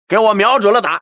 给我瞄准了打！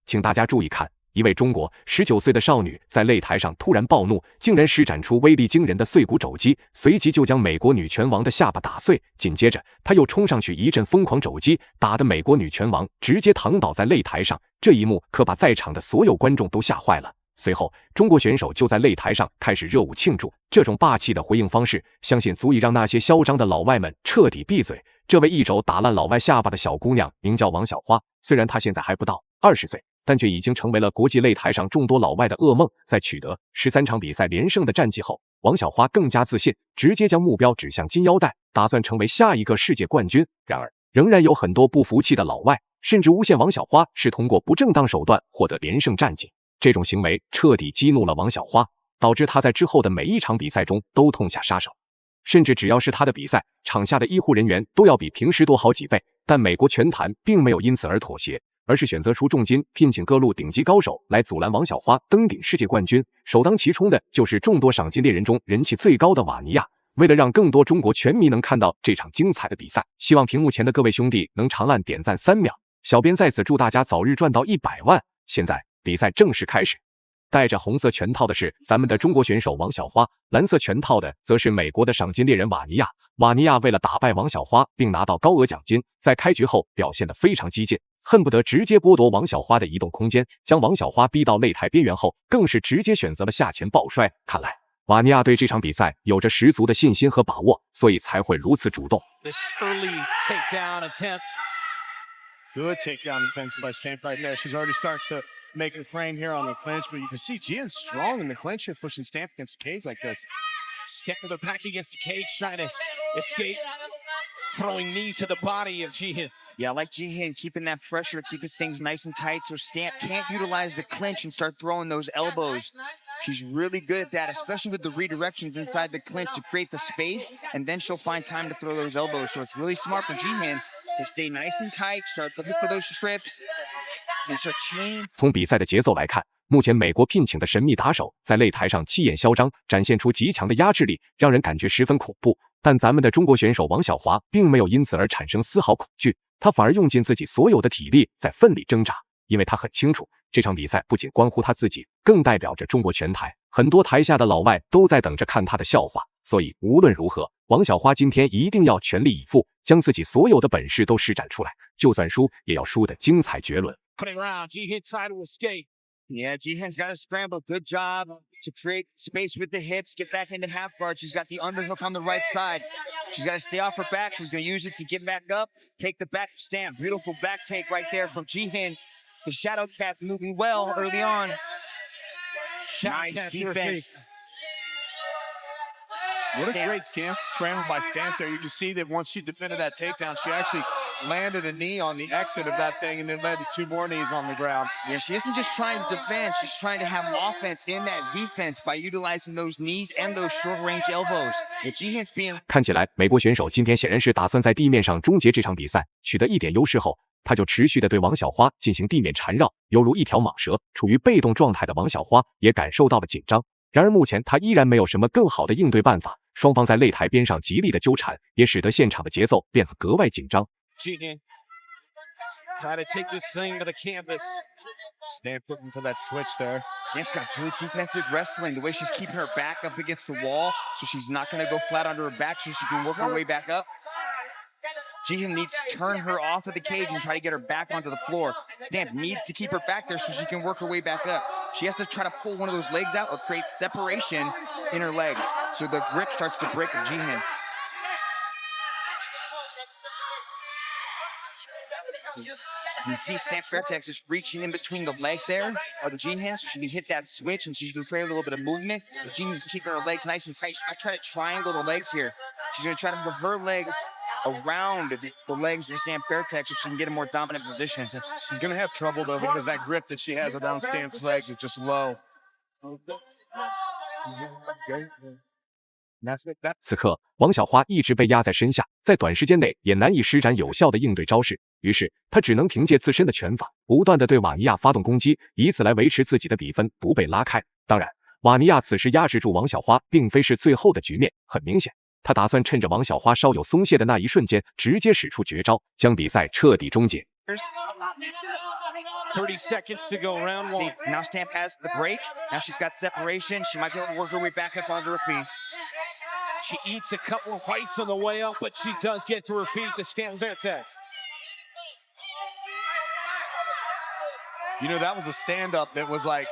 请大家注意看，一位中国19岁的少女在擂台上突然暴怒，竟然施展出威力惊人的碎骨肘击，随即就将美国女拳王的下巴打碎。紧接着，她又冲上去一阵疯狂肘击，打得美国女拳王直接躺倒在擂台上。这一幕可把在场的所有观众都吓坏了。随后，中国选手就在擂台上开始热舞庆祝。这种霸气的回应方式，相信足以让那些嚣张的老外们彻底闭嘴。这位一肘打烂老外下巴的小姑娘名叫王小花，虽然她现在还不到20岁，但却已经成为了国际擂台上众多老外的噩梦。在取得13场比赛连胜的战绩后，王小花更加自信，直接将目标指向金腰带，打算成为下一个世界冠军。然而，仍然有很多不服气的老外，甚至诬陷王小花是通过不正当手段获得连胜战绩。这种行为彻底激怒了王小花，导致她在之后的每一场比赛中都痛下杀手。甚至只要是她的比赛，场下的医护人员都要比平时多好几倍。但美国拳坛并没有因此而妥协，而是选择出重金聘请各路顶级高手来阻拦王小花登顶世界冠军。首当其冲的就是众多赏金猎人中人气最高的瓦尼亚。为了让更多中国拳迷能看到这场精彩的比赛，希望屏幕前的各位兄弟能长按点赞3秒。小编在此祝大家早日赚到100万。现在比赛正式开始，戴着红色拳套的是咱们的中国选手王小花，蓝色拳套的则是美国的赏金猎人瓦尼亚。瓦尼亚为了打败王小花并拿到高额奖金，在开局后表现得非常激进，恨不得直接剥夺王小花的移动空间，将王小花逼到擂台边缘后，更是直接选择了下前抱摔。看来瓦尼亚对这场比赛有着十足的信心和把握，所以才会如此主动。Good takedown defense by Stamp right there. She's already starting to make a frame here on the clinch, but you can see Jihan's strong in the clinch here, pushing Stamp against the cage like this. Step to the back against the cage, trying to escape, throwing knees to the body of Jihan. Yeah, I like Jihan keeping that pressure, keeping things nice and tight so Stamp can't utilize the clinch and start throwing those elbows. She's really good at that, especially with the redirections inside the clinch to create the space, and then she'll find time to throw those elbows. So it's really smart for Jihan to stay nice and tight, start looking for those trips, and start chaining. 从比赛的节奏来看，目前美国聘请的神秘打手在擂台上气焰嚣张，展现出极强的压制力，让人感觉十分恐怖。但咱们的中国选手王小华并没有因此而产生丝毫恐惧，他反而用尽自己所有的体力在奋力挣扎，因为他很清楚，这场比赛不仅关乎他自己，更代表着中国拳台。很多台下的老外都在等着看他的笑话，所以无论如何，王小花今天一定要全力以赴，将自己所有的本事都施展出来，就算输也要输得精彩绝伦。Putting around, Jihan tried to escape. Yeah, Jihan's got to scramble. Good job to create space with the hips, get back into half guard. She's got the underhook on the right side. She's got to stay off her back. She's going to use it to get back up, take the back stamp. Beautiful back take right there from Jihan. The shadow cat moving well early on. Nice defense. What a great scramble by Stamp there. You can see that once she defended that takedown, she actually landed a knee on the exit of that thing and then landed 2 more knees on the ground. Yeah, she isn't just trying to defend. She's trying to have offense in that defense by utilizing those knees and those short-range elbows. Jihan's being... 看起来美国选手今天显然是打算在地面上终结这场比赛，取得1点优势后，他就持续地对王小花进行地面缠绕，犹如一条蟒蛇。处于被动状态的王小花也感受到了紧张，然而目前他依然没有什么更好的应对办法。双方在擂台边上极力的纠缠，也使得现场的节奏变得格外紧张。Jihan try to take this thing to the canvas. Stamp looking for that switch there. Stamp's got good defensive wrestling. The way she's keeping her back up against the wall, so she's not going to go flat onto her back, so she can work her way back up. Jihan needs to turn her off of the cage and try to get her back onto the floor. Stamp needs to keep her back there so she can work her way back up. She has to try to pull one of those legs out or create separation in her legs, so the grip starts to break with Jihan. You can see Stamp Fairtex is reaching in between the leg there of the Jihan so she can hit that switch and she can create a little bit of movement. But Jihan's keeping her legs nice and tight. I try to triangle the legs here. She's going to try to move her legs around the legs of Stamp Fairtex so she can get a more dominant position. She's going to have trouble, though, because that grip that she has around Stamp's legs is just low. 此刻，王小花一直被压在身下，在短时间内也难以施展有效的应对招式，于是她只能凭借自身的拳法，不断地对瓦尼亚发动攻击，以此来维持自己的比分不被拉开。当然，瓦尼亚此时压制住王小花，并非是最后的局面，很明显，他打算趁着王小花稍有松懈的那一瞬间，直接使出绝招，将比赛彻底终结。 30 seconds to go, round See, one. now Stamp has the break. Now she's got separation. She might be able to work her way back up onto her feet. She eats a couple of bites on the way up, but she does get to her feet to Stamp Fairtex. You know, that was a stand-up that was like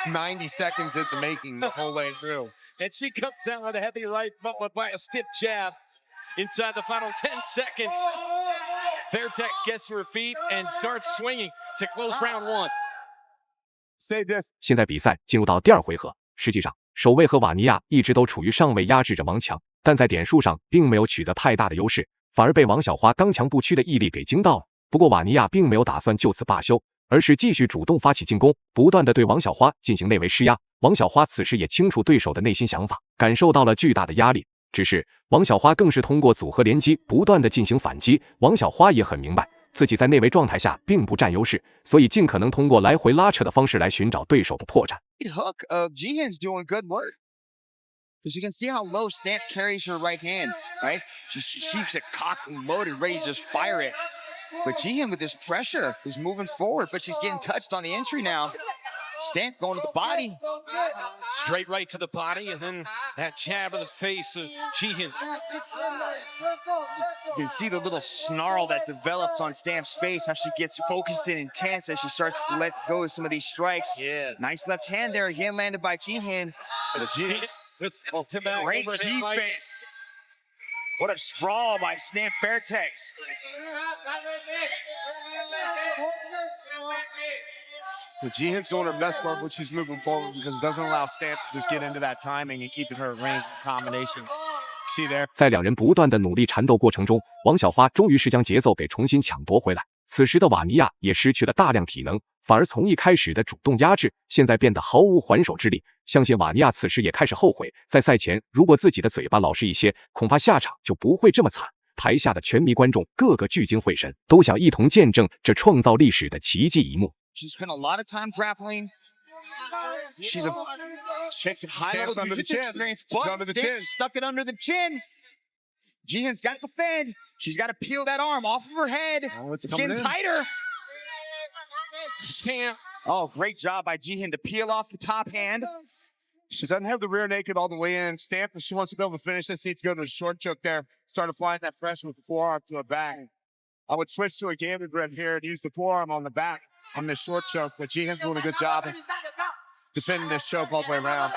90 seconds in the making the whole way through. And she comes out with a heavy right, followed by a stiff jab. Inside the final 10 seconds, Fairtex gets to her feet and starts swinging to close round one. Say this. 现在比赛进入到第二回合，实际上守卫和瓦尼亚一直都处于上位压制着王强，但在点数上并没有取得太大的优势，反而被王小花刚强不屈的毅力给惊到了。不过瓦尼亚并没有打算就此罢休，而是继续主动发起进攻，不断的对王小花进行内围施压。王小花此时也清楚对手的内心想法，感受到了巨大的压力。只是王小花更是通过组合连击不断的进行反击。王小花也很明白自己在内围状态下并不占优势，所以尽可能通过来回拉扯的方式来寻找对手的破绽。Hook of Jihin's doing good work. Because you can see how low Stamp carries her right hand, right? She keeps it cocked and loaded, ready to just fire it. But Jihin with this pressure is moving forward, but she's getting touched on the entry now. Stamp going to the body. Straight right to the body, and then that jab of the face of Jihin. You can see the little snarl that develops on Stamp's face, how she gets focused and intense as she starts to let go of some of these strikes. Yeah. Nice left hand there, again landed by Jihin. Stamp with ultimate Great overhead defense. rights. What a sprawl by Stamp Fairtex. But Jihin's doing her best work when she's moving forward because it doesn't allow Stamp to just get into that timing and keeping her range of combinations. See there? 在两人不断的努力缠斗过程中，王小花终于是将节奏给重新抢夺回来。此时的瓦尼亚也失去了大量体能，反而从一开始的主动压制，现在变得毫无还手之力。相信瓦尼亚此时也开始后悔，在赛前如果自己的嘴巴老实一些，恐怕下场就不会这么惨。台下的全迷观众个个聚精会神，都想一同见证这创造历史的奇迹一幕。 She spent a lot of time grappling. She's a high-level under the jiu-jitsu chin. experience, She's but under the Stamp chin. stuck it under the chin. Jihin's got to defend. She's got to peel that arm off of her head. Oh, it's It's coming getting in. tighter. Stamp. Oh, great job by Jihin to peel off the top hand. She doesn't have the rear naked all the way in. Stamp, if she wants to be able to finish this, needs to go to a short choke there. Start applying that pressure with the forearm to her back. I would switch to a gambit grip here and use the forearm on the back on this short choke, but Jihin's doing a good job of defending this choke all the way around.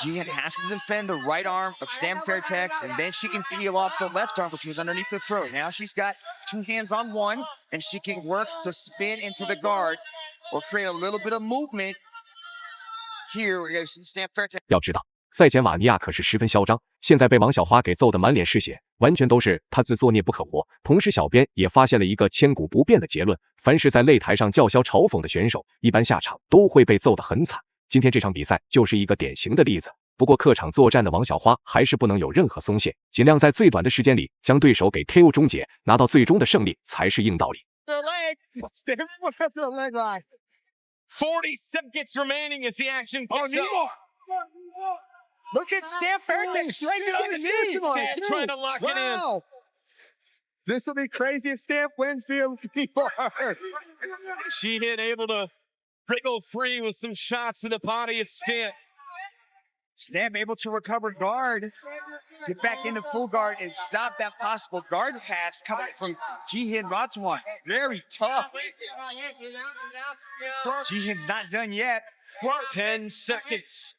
Jihin has to defend the right arm of Stamp Fairtex, and then she can peel off the left arm, which was underneath the throat. Now she's got two hands on one, and she can work to spin into the guard or create a little bit of movement. Here we go, Stamp Fairtex. 要知道，赛前瓦尼亚可是十分嚣张，现在被王小花给揍得满脸是血，完全都是他自作孽不可活。同时，小编也发现了一个千古不变的结论：凡是在擂台上叫嚣嘲讽的选手，一般下场都会被揍得很惨。今天这场比赛就是一个典型的例子。不过客场作战的王小花还是不能有任何松懈，尽量在最短的时间里将对手给 KO 终结，拿到最终的胜利才是硬道理。 The leg. Stamp went after the leg line. 40 seconds remaining as the action picks up. Look at Stamp Fairtex right on the knee. Stamp trying to lock it in. Wow. This will be crazy if Stamp wins via knee bar. Jihin able to wriggle free with some shots to the body of Stamp. Stamp able to recover guard, get back into full guard, and stop that possible guard pass coming from Jihin Ratsuwan. Very tough. Jihin's not done yet. 10 seconds.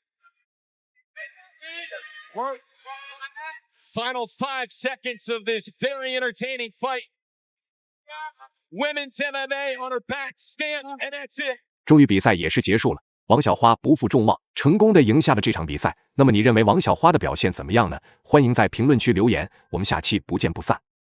Final 5 seconds of this very entertaining fight. Women's MMA on her back, Stamp, and that's it. 终于比赛也是结束了，王小花不负众望，成功的赢下了这场比赛。那么你认为王小花的表现怎么样呢？欢迎在评论区留言，我们下期不见不散。